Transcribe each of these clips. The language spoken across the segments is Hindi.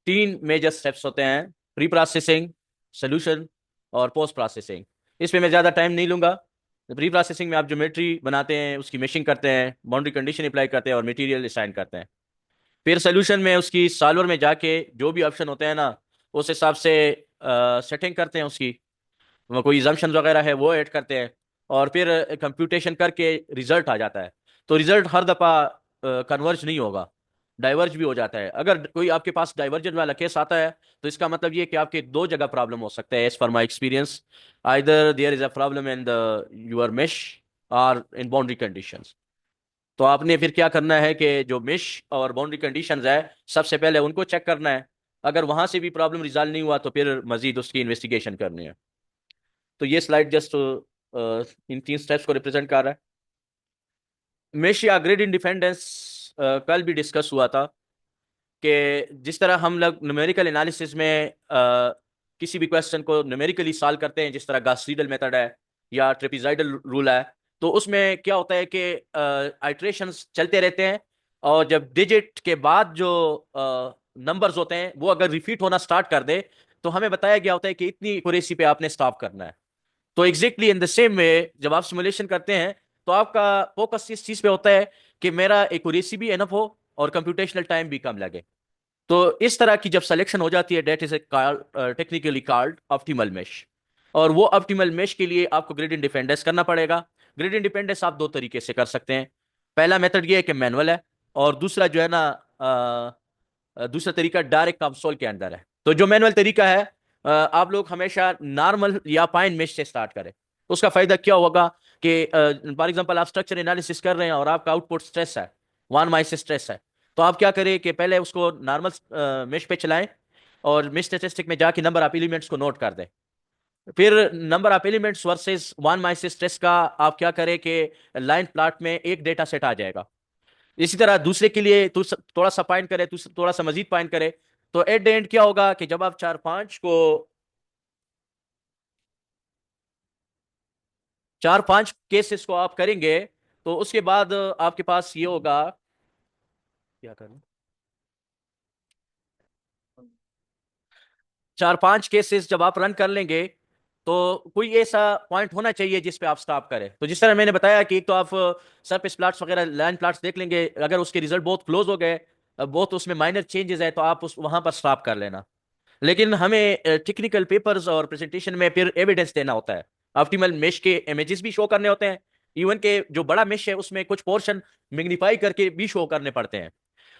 तीन मेजर स्टेप्स होते हैं: प्री प्रोसेसिंग, सोल्यूशन और पोस्ट प्रोसेसिंग। इसमें मैं ज़्यादा टाइम नहीं लूंगा। प्री प्रोसेसिंग में आप ज्योमेट्री बनाते हैं, उसकी मेशिंग करते हैं, बाउंड्री कंडीशन अप्लाई करते हैं और मटेरियल असाइन करते हैं। फिर सोल्यूशन में उसकी सॉल्वर में जाके जो भी ऑप्शन होते हैं ना, उस हिसाब से सेटिंग करते हैं उसकी। वो कोई जम्पशन वगैरह है वो ऐड करते हैं और फिर कंप्यूटेशन करके रिजल्ट आ जाता है। तो रिजल्ट हर दफ़ा कन्वर्ज नहीं होगा, डाइवर्ज भी हो जाता है। अगर कोई आपके पास डाइवर्जन वाला केस आता है तो इसका मतलब ये कि आपके दो जगह प्रॉब्लम हो सकता है, as per my experience. Either there is a problem in the your mesh और इन बाउंड्री कंडीशंस। तो आपने फिर क्या करना है कि जो मेश और बाउंड्री कंडीशंस है, सबसे पहले उनको चेक करना है। अगर वहां से भी प्रॉब्लम रिजॉल्व नहीं हुआ तो फिर मजीद उसकी इन्वेस्टिगेशन करनी है। तो ये स्लाइड जस्ट इन तीन स्टेप्स को रिप्रेजेंट कर रहा है। मेश या ग्रिड इंडिपेंडेंस कल भी डिस्कस हुआ था कि जिस तरह हम लोग न्यूमेरिकल एनालिसिस में किसी भी क्वेश्चन को न्यूमेरिकली सॉल्व करते हैं, जिस तरह गॉस सीडल मेथड है या ट्रेपेजॉइडल रूल है, तो उसमें क्या होता है कि आइट्रेशंस चलते रहते हैं और जब डिजिट के बाद जो नंबर्स होते हैं वो अगर रिपीट होना स्टार्ट कर दे तो हमें बताया गया होता है कि इतनी एक्यूरेसी पे आपने स्टॉप करना है। तो exactly in the same way जब आप सिमुलेशन करते हैं तो आपका फोकस इस चीज पे होता है कि मेरा एक्यूरेसी भी एनफ हो और कंप्यूटेशनल टाइम भी कम लगे। तो इस तरह की जब सिलेक्शन हो जाती है, that is technically called optimal mesh. और वो ऑप्टिमल मेश के लिए आपको ग्रिड इंडिपेंडेंस करना पड़ेगा। ग्रिड इंडिपेंडेंस आप दो तरीके से कर सकते हैं। पहला मेथड ये है कि मैनुअल है, और दूसरा जो है ना दूसरा तरीका डायरेक्ट कंसोल के अंदर है। तो जो मैनुअल तरीका है, आप लोग हमेशा नॉर्मल या फाइन मेश से स्टार्ट करें। उसका फायदा क्या होगा कि फॉर एग्जांपल आप स्ट्रक्चर एनालिसिस कर रहे हैं और आपका आउटपुट स्ट्रेस है, वन माइस स्ट्रेस है। तो आप क्या करें कि पहले उसको नॉर्मल मेश पे चलाएं और मेश स्टैटिस्टिक में जाके नंबर ऑफ एलिमेंट्स को नोट कर दें। फिर number of elements versus one mice stress का आप क्या करें कि लाइन प्लॉट में एक डेटा सेट आ जाएगा। इसी तरह दूसरे के लिए थोड़ा सा पॉइंट करे, थोड़ा सा मजीद पॉइंट करे। तो एट द एंड क्या होगा कि जब आप चार पांच केसेस को आप करेंगे तो उसके बाद आपके पास ये होगा। क्या करूं? चार पांच केसेस जब आप रन कर लेंगे तो कोई ऐसा पॉइंट होना चाहिए जिस पे आप स्टॉप करें। तो जिस तरह मैंने बताया कि एक तो आप सरफेस प्लॉट्स वगैरह लाइन प्लॉट्स देख लेंगे, अगर उसके रिजल्ट बहुत क्लोज हो गए, बहुत उसमें माइनर चेंजेस है, तो आप उस वहां पर स्टॉप कर लेना। लेकिन हमें टेक्निकल पेपर्स और प्रेजेंटेशन में फिर एविडेंस देना होता है। ऑप्टिमल मेश के इमेजेस भी शो करने होते हैं। इवन के जो बड़ा मेश है उसमें कुछ पोर्शन मैग्नीफाई करके भी शो करने पड़ते हैं।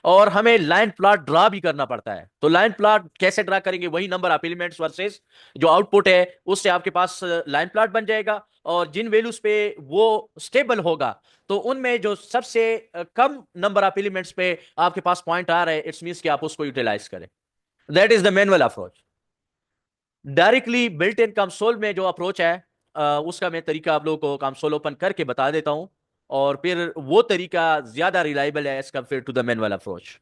और हमें लाइन प्लॉट ड्रा भी करना पड़ता है। तो लाइन प्लॉट कैसे ड्रा करेंगे? वही नंबर ऑफ एलिमेंट्स वर्सेस जो आउटपुट है, उससे आपके पास लाइन प्लॉट बन जाएगा। और जिन वैल्यूज पे वो स्टेबल होगा तो उनमें जो सबसे कम नंबर ऑफ एलिमेंट्स पे आपके पास पॉइंट आ रहा है, इट्स मींस कि आप उसको यूटिलाइज करें। That is the manual approach. Directly built in console में जो अप्रोच है, उसका मैं तरीका आप लोगों को कंसोल ओपन करके बता देता हूं। और फिर वो तरीका ज्यादा रिलायबल है as compared to the manual approach.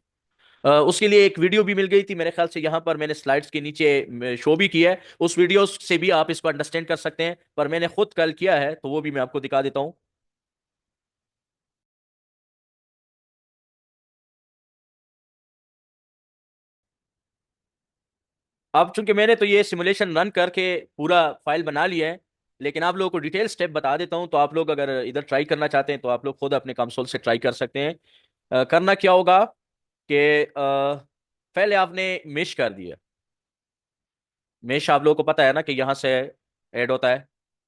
उसके लिए एक वीडियो भी मिल गई थी मेरे ख्याल से, यहाँ पर मैंने स्लाइड्स के नीचे शो भी किया है। उस वीडियो से भी आप इसको अंडरस्टैंड कर सकते हैं, पर मैंने खुद कल किया है तो वो भी मैं आपको दिखा देता हूँ। अब चूंकि मैंने तो ये सिमुलेशन रन करके पूरा फाइल बना लिया है, लेकिन आप लोगों को डिटेल स्टेप बता देता हूं। तो आप लोग अगर इधर ट्राई करना चाहते हैं तो आप लोग खुद अपने कंसोल से ट्राई कर सकते हैं। करना क्या होगा कि पहले आपने मेश कर दिया। मेश आप लोगों को पता है ना कि यहाँ से ऐड होता है,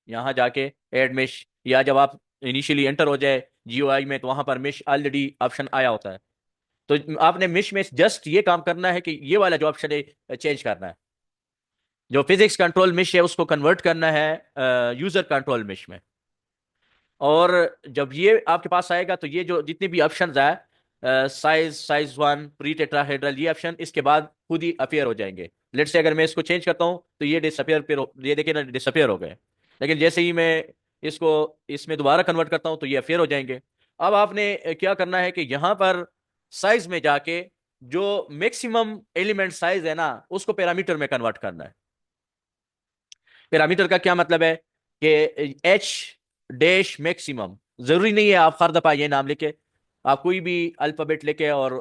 यहाँ जाके ऐड मेश, या जब आप इनिशियली एंटर हो जाए जीयूआई में तो वहां पर मेश ऑलरेडी ऑप्शन आया होता है। तो आपने मेश में जस्ट ये काम करना है कि ये वाला जो ऑप्शन है चेंज करना है। जो फिजिक्स कंट्रोल मेश है उसको कन्वर्ट करना है यूजर कंट्रोल मेश में। और जब ये आपके पास आएगा तो ये जो जितने भी ऑप्शंस है, size, size one, pre tetrahedral, ये ऑप्शन इसके बाद खुद ही अपियर हो जाएंगे। लेट से अगर मैं इसको चेंज करता हूं तो ये डिसअपियर, ये देखिए ना डिसअपियर हो गए। लेकिन जैसे ही मैं इसको इसमें दोबारा कन्वर्ट करता हूं तो ये अपियर हो जाएंगे। अब आपने क्या करना है कि यहां पर साइज में जाके जो मैक्सिमम एलिमेंट साइज है ना उसको पैरामीटर में कन्वर्ट करना है। पैरामीटर का क्या मतलब है कि एच डैश मैक्सिमम, जरूरी नहीं है आप हर दफा ये नाम लिखे। आप कोई भी अल्फाबेट लेके और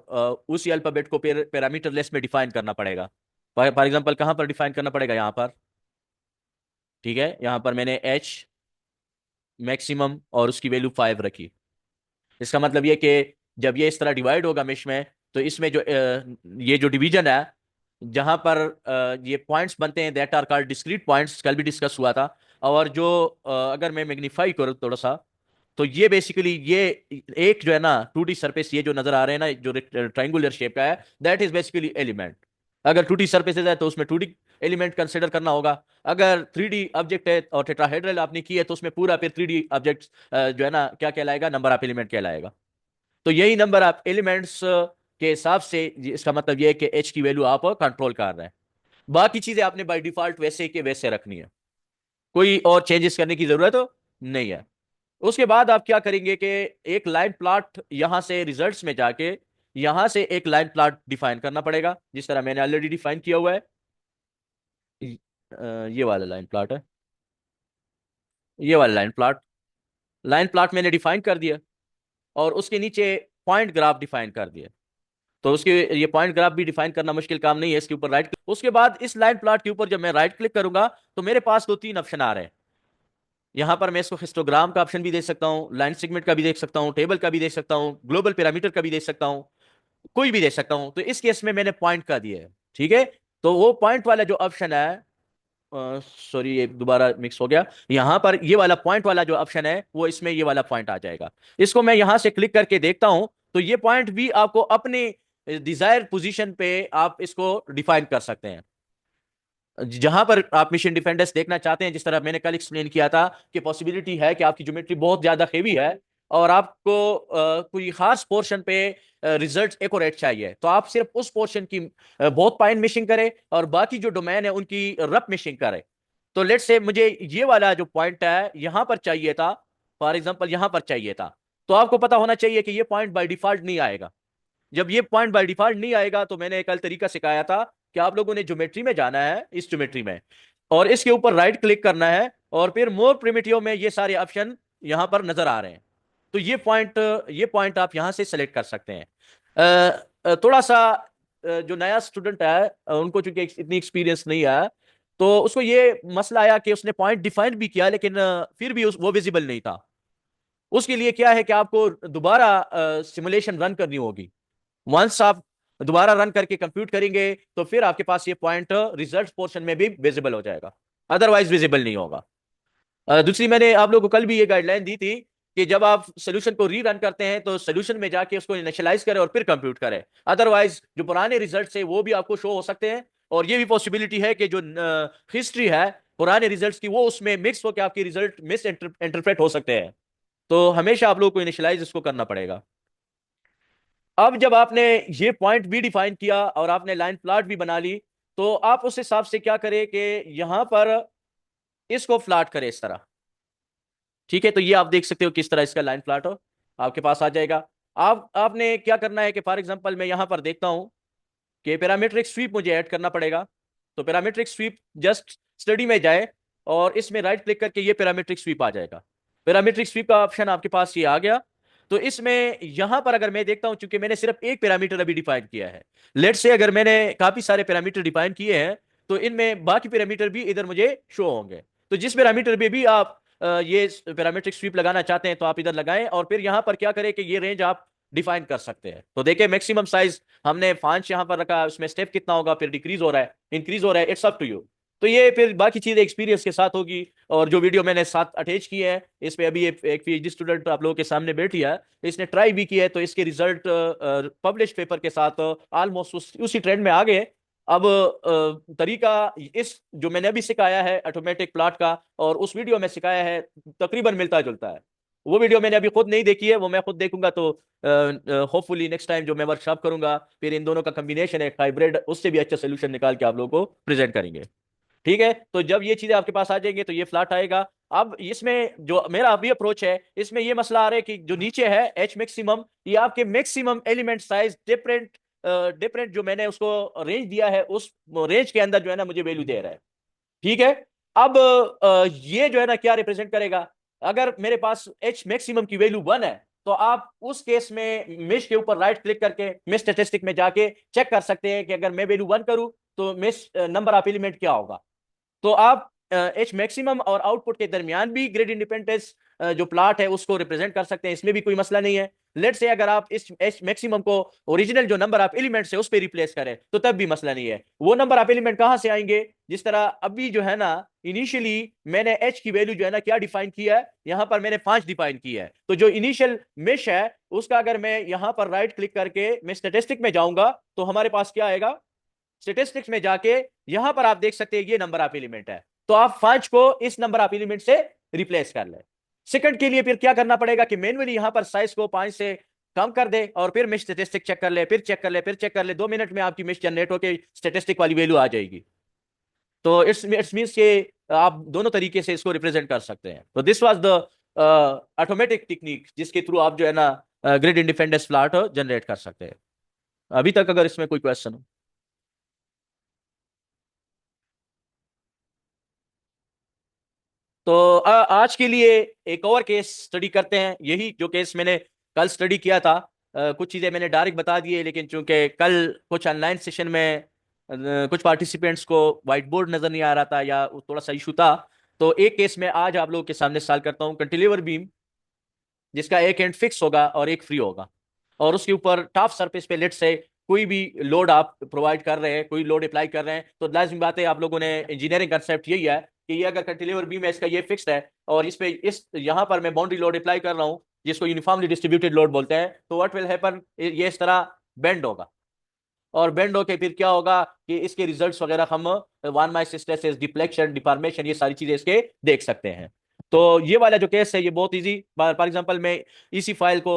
उसी अल्फाबेट को पैरामीटर लेस में डिफाइन करना पड़ेगा। फॉर एग्जांपल कहाँ पर डिफाइन करना पड़ेगा, यहाँ पर। ठीक है, यहाँ पर मैंने एच मैक्सिमम और उसकी वैल्यू 5 रखी। इसका मतलब ये कि जब ये इस तरह डिवाइड होगा मेश में, तो इसमें जो ये जो डिवीजन है, जहां पर ये पॉइंट्स बनते हैं, that are called discrete points, कल भी डिस्कस हुआ था। और जो अगर मैं मैग्नीफाई करूँ थोड़ा सा, तो ये बेसिकली ये एक जो है ना 2D सरफेस, ये जो नजर आ रहे हैं ना, जो ट्राइंगुलर शेप का है, दैट इज बेसिकली एलिमेंट। अगर 2D सरफेसेज है तो उसमें 2D एलिमेंट कंसिडर करना होगा। अगर 3D ऑब्जेक्ट है और टेट्राहेड्रल आपने की है, तो उसमें पूरा फिर 3D ऑब्जेक्ट जो है ना क्या कहलाएगा, नंबर ऑफ एलिमेंट कहलाएगा। तो यही नंबर ऑफ एलिमेंट्स के हिसाब से इसका मतलब यह है कि एच की वैल्यू आप कंट्रोल कर रहे हैं। बाकी चीजें आपने बाय डिफॉल्ट वैसे के वैसे रखनी है, कोई और चेंजेस करने की जरूरत नहीं है। उसके बाद आप क्या करेंगे कि एक लाइन प्लॉट यहां से रिजल्ट्स में जाके यहां से एक लाइन प्लॉट डिफाइन करना पड़ेगा, जिस तरह मैंने ऑलरेडी डिफाइन किया हुआ है। ये वाला लाइन प्लॉट है, ये वाला लाइन प्लॉट मैंने डिफाइन कर दिया, और उसके नीचे पॉइंट ग्राफ डिफाइन कर दिया। तो उसके ये पॉइंट ग्राफ भी डिफाइन करना मुश्किल काम नहीं है, इसके ऊपर राइट। उसके बाद इस लाइन प्लॉट के ऊपर जब मैं राइट क्लिक करूंगा, तो मेरे पास 2-3 ऑप्शन आ रहे हैं। यहां पर मैं इसको हिस्टोग्राम का ऑप्शन भी दे सकता हूं, लाइन सेगमेंट का भी देख सकता हूं, टेबल का भी देख सकता हूं, ग्लोबल पैरामीटर का भी देख सकता हूं, कोई भी दे सकता हूं। तो इस केस में मैंने पॉइंट का दिया है। ठीक है, तो वो पॉइंट वाला जो ऑप्शन है, सॉरी ये दोबारा मिक्स हो गया, यहां पर ये वाला पॉइंट वाला जो ऑप्शन है, वो इसमें ये वाला पॉइंट आ जाएगा। इसको मैं यहां से क्लिक करके देखता हूं, तो ये पॉइंट भी आपको अपने डिजायर पोजीशन पे आप इसको डिफाइन कर सकते हैं। जहां पर आप मिशन डिफेंडेंस देखना चाहते हैं, जिस तरह मैंने कल एक्सप्लेन किया था कि पॉसिबिलिटी है कि आपकी ज्योमेट्री बहुत ज्यादा हेवी है और आपको कोई खास पोर्शन पे रिजल्ट एक्यूरेट चाहिए, तो आप सिर्फ उस पोर्शन की बहुत फाइन मिशिंग करें और बाकी जो डोमेन है उनकी रफ मिशिंग करें। तो लेट्स से मुझे ये वाला जो पॉइंट है यहां पर चाहिए था, फॉर एग्जांपल यहां पर चाहिए था, तो आपको पता होना चाहिए कि ये पॉइंट बाय डिफॉल्ट नहीं आएगा। जब ये पॉइंट बाय डिफॉल्ट नहीं आएगा, तो मैंने कल तरीका सिखाया था कि आप लोगों ने ज्योमेट्री में जाना है, इस ज्योमेट्री में, और इसके ऊपर राइट क्लिक करना है, और फिर मोर प्रिमिटिव में ये सारे ऑप्शन यहां पर नजर आ रहे हैं। तो ये पॉइंट आप यहां से सेलेक्ट कर सकते हैं। थोड़ा सा जो नया स्टूडेंट है, उनको चूंकि इतनी एक्सपीरियंस नहीं है, तो उसको ये मसला आया कि उसने पॉइंट डिफाइन भी किया, लेकिन फिर भी वो विजिबल नहीं था। उसके लिए क्या है कि आपको दोबारा सिमुलेशन रन करनी होगी। वंस आप दोबारा रन करके कंप्यूट करेंगे, तो फिर आपके पास ये पॉइंट रिजल्ट पोर्शन में भी विजिबल हो जाएगा, अदरवाइज विजिबल नहीं होगा। दूसरी, मैंने आप लोगों को कल भी ये गाइडलाइन दी थी कि जब आप सोल्यूशन को री रन करते हैं, तो सोल्यूशन में जाके उसको इनिशियलाइज करें और फिर कंप्यूट करें, अदरवाइज जो पुराने रिजल्ट है वो भी आपको शो हो सकते हैं। और ये भी पॉसिबिलिटी है कि जो हिस्ट्री है पुराने रिजल्ट्स की, वो उसमें मिक्स होकर आपकी रिजल्ट मिस इंटरप्रेट हो सकते हैं। तो हमेशा आप लोगों को इनिशियलाइज इसको करना पड़ेगा। अब जब आपने ये पॉइंट भी डिफाइन किया और आपने लाइन प्लॉट भी बना ली, तो आप उस हिसाब से क्या करें कि यहां पर इसको फ्लैट करें इस तरह। ठीक है, तो ये आप देख सकते हो किस तरह इसका लाइन प्लॉट हो आपके पास आ जाएगा। आपने क्या करना है कि फॉर एग्जांपल मैं यहां पर देखता हूं कि पैरामीट्रिक स्वीप मुझे ऐड करना पड़ेगा। तो पैरामीट्रिक स्वीप, जस्ट स्टडी में जाए और इसमें राइट क्लिक करके ये पैरामीट्रिक स्वीप आ जाएगा। पैरामीट्रिक स्वीप का ऑप्शन आपके पास ये आ गया। तो इसमें यहां पर अगर मैं देखता हूं, चूंकि मैंने सिर्फ एक पैरामीटर अभी डिफाइन किया है, लेट्स से अगर मैंने काफी सारे पैरामीटर डिफाइन किए हैं, तो इनमें बाकी पैरामीटर भी इधर मुझे शो होंगे। तो जिस पैरामीटर पे भी आप ये पैरामीट्रिक स्वीप लगाना चाहते हैं, तो आप इधर लगाएं, और फिर यहां पर क्या करें कि ये रेंज आप डिफाइन कर सकते हैं। तो देखिए, मैक्सिमम साइज हमने 5 यहां पर रखा, उसमें स्टेप कितना होगा, फिर डिक्रीज हो रहा है, इंक्रीज हो रहा है, इट्स अप टू यू। तो ये फिर बाकी चीजें एक्सपीरियंस के साथ होगी। और जो वीडियो मैंने साथ अटैच की है, इस पे अभी एक पीएचडी स्टूडेंट आप लोगों के सामने बैठी है, इसने ट्राई भी किया है, तो इसके रिजल्ट पब्लिश पेपर के साथ ऑलमोस्ट उसी ट्रेंड में आ गए। अब तरीका इस जो मैंने अभी सिखाया है ऑटोमेटिक प्लॉट का, और उस वीडियो में सिखाया है, तकरीबन मिलता जुलता है। वो वीडियो मैंने अभी खुद नहीं देखी है, वो मैं खुद देखूंगा, तो होपफुली नेक्स्ट टाइम जो मैं वर्कशॉप करूंगा, फिर इन दोनों का कॉम्बिनेशन है हाइब्रिड, उससे भी अच्छा सोल्यूशन निकाल के आप लोगों को प्रेजेंट करेंगे। ठीक है, तो जब ये चीजें आपके पास आ जाएंगे, तो ये फ्लैट आएगा। अब इसमें जो मेरा अभी अप्रोच है, इसमें ये मसला आ रहा है कि जो नीचे है एच मैक्सिमम, ये आपके maximum element size different different जो मैंने उसको रेंज दिया है, उस रेंज के अंदर जो है ना मुझे वैल्यू दे रहा है। ठीक है, अब ये जो है ना क्या रिप्रेजेंट करेगा, अगर मेरे पास एच मैक्सिमम की वैल्यू 1 है, तो आप उस केस में मेश के ऊपर राइट क्लिक करके मेश स्टैटिस्टिक में जाके चेक कर सकते हैं कि अगर मैं वैल्यू 1 करूं तो मेश नंबर ऑफ एलिमेंट क्या होगा। तो आप एच मैक्सिमम और आउटपुट के दरमियान भी ग्रेड इंडिपेंडेंस जो प्लॉट है उसको रिप्रेजेंट कर सकते हैं, इसमें भी कोई मसला नहीं है। लेट से अगर आप इस एच मैक्सिमम को ओरिजिनल जो नंबर ऑफ एलिमेंट्स है उस पर रिप्लेस करें तो तब भी मसला नहीं है। वो नंबर ऑफ एलिमेंट कहां से आएंगे, जिस तरह अभी जो है ना इनिशियली मैंने एच की वैल्यू जो है ना क्या डिफाइन किया है, यहां पर मैंने 5 डिफाइन किया है। तो जो इनिशियल मेश है उसका अगर मैं यहां पर राइट क्लिक करके मैं स्टेटिस्टिक में जाऊंगा तो हमारे पास क्या आएगा, स्टेटिस्टिक्स में जाके यहां पर आप देख सकते हैं ये नंबर ऑफ एलिमेंट है। तो आप 5 को इस नंबर ऑफ एलिमेंट से रिप्लेस कर ले। सेकंड के लिए फिर क्या करना पड़ेगा कि मैन्युअली यहां पर साइज को 5 से कम कर दे और फिर मेश स्टेटिस्टिक चेक कर ले, फिर चेक कर ले, फिर चेक कर ले। 2 मिनट में आपकी मेश जनरेट होकर स्टेटिस्टिक वाली वैल्यू आ जाएगी। तो इट्स मीन्स के आप दोनों तरीके से इसको रिप्रेजेंट कर सकते हैं। तो this was the automatic technique जिसके थ्रू आप जो है ना ग्रिड इंडिपेंडेंस प्लॉट जनरेट कर सकते हैं। अभी तक अगर इसमें कोई क्वेश्चन हो। तो आज के लिए एक और केस स्टडी करते हैं, यही जो केस मैंने कल स्टडी किया था। कुछ चीज़ें मैंने डायरेक्ट बता दी है, लेकिन चूंकि कल कुछ ऑनलाइन सेशन में कुछ पार्टिसिपेंट्स को वाइट बोर्ड नज़र नहीं आ रहा था या थोड़ा सा इशू था, तो एक केस मैं आज आप लोगों के सामने सॉल्व करता हूँ। कैंटिलीवर बीम जिसका एक एंड फिक्स होगा और एक फ्री होगा, और उसके ऊपर टॉप सरफेस पे लेट से कोई भी लोड आप प्रोवाइड कर रहे हैं, कोई लोड अप्लाई कर रहे हैं, तो लाजिम बात है आप लोगों ने इंजीनियरिंग कंसेप्ट यही है कि ये अगर कैंटिलीवर बीम है इसका ये फिक्स्ड है और इस पे इस यहाँ पर मैं बाउंड्री लोड अप्लाई कर रहा हूँ जिसको यूनिफॉर्मली डिस्ट्रीब्यूटेड लोड बोलते हैं, तो व्हाट विल हैपन, ये इस तरह बेंड होगा। और बेंड होके फिर क्या होगा कि इसके रिजल्ट्स वगैरह हम वन माई स्ट्रेसेस, डिफ्लेक्शन, डिफॉर्मेशन, ये सारी चीजें इसके देख सकते हैं। तो ये वाला जो केस है ये बहुत इजी। फॉर एग्जांपल मैं इसी फाइल को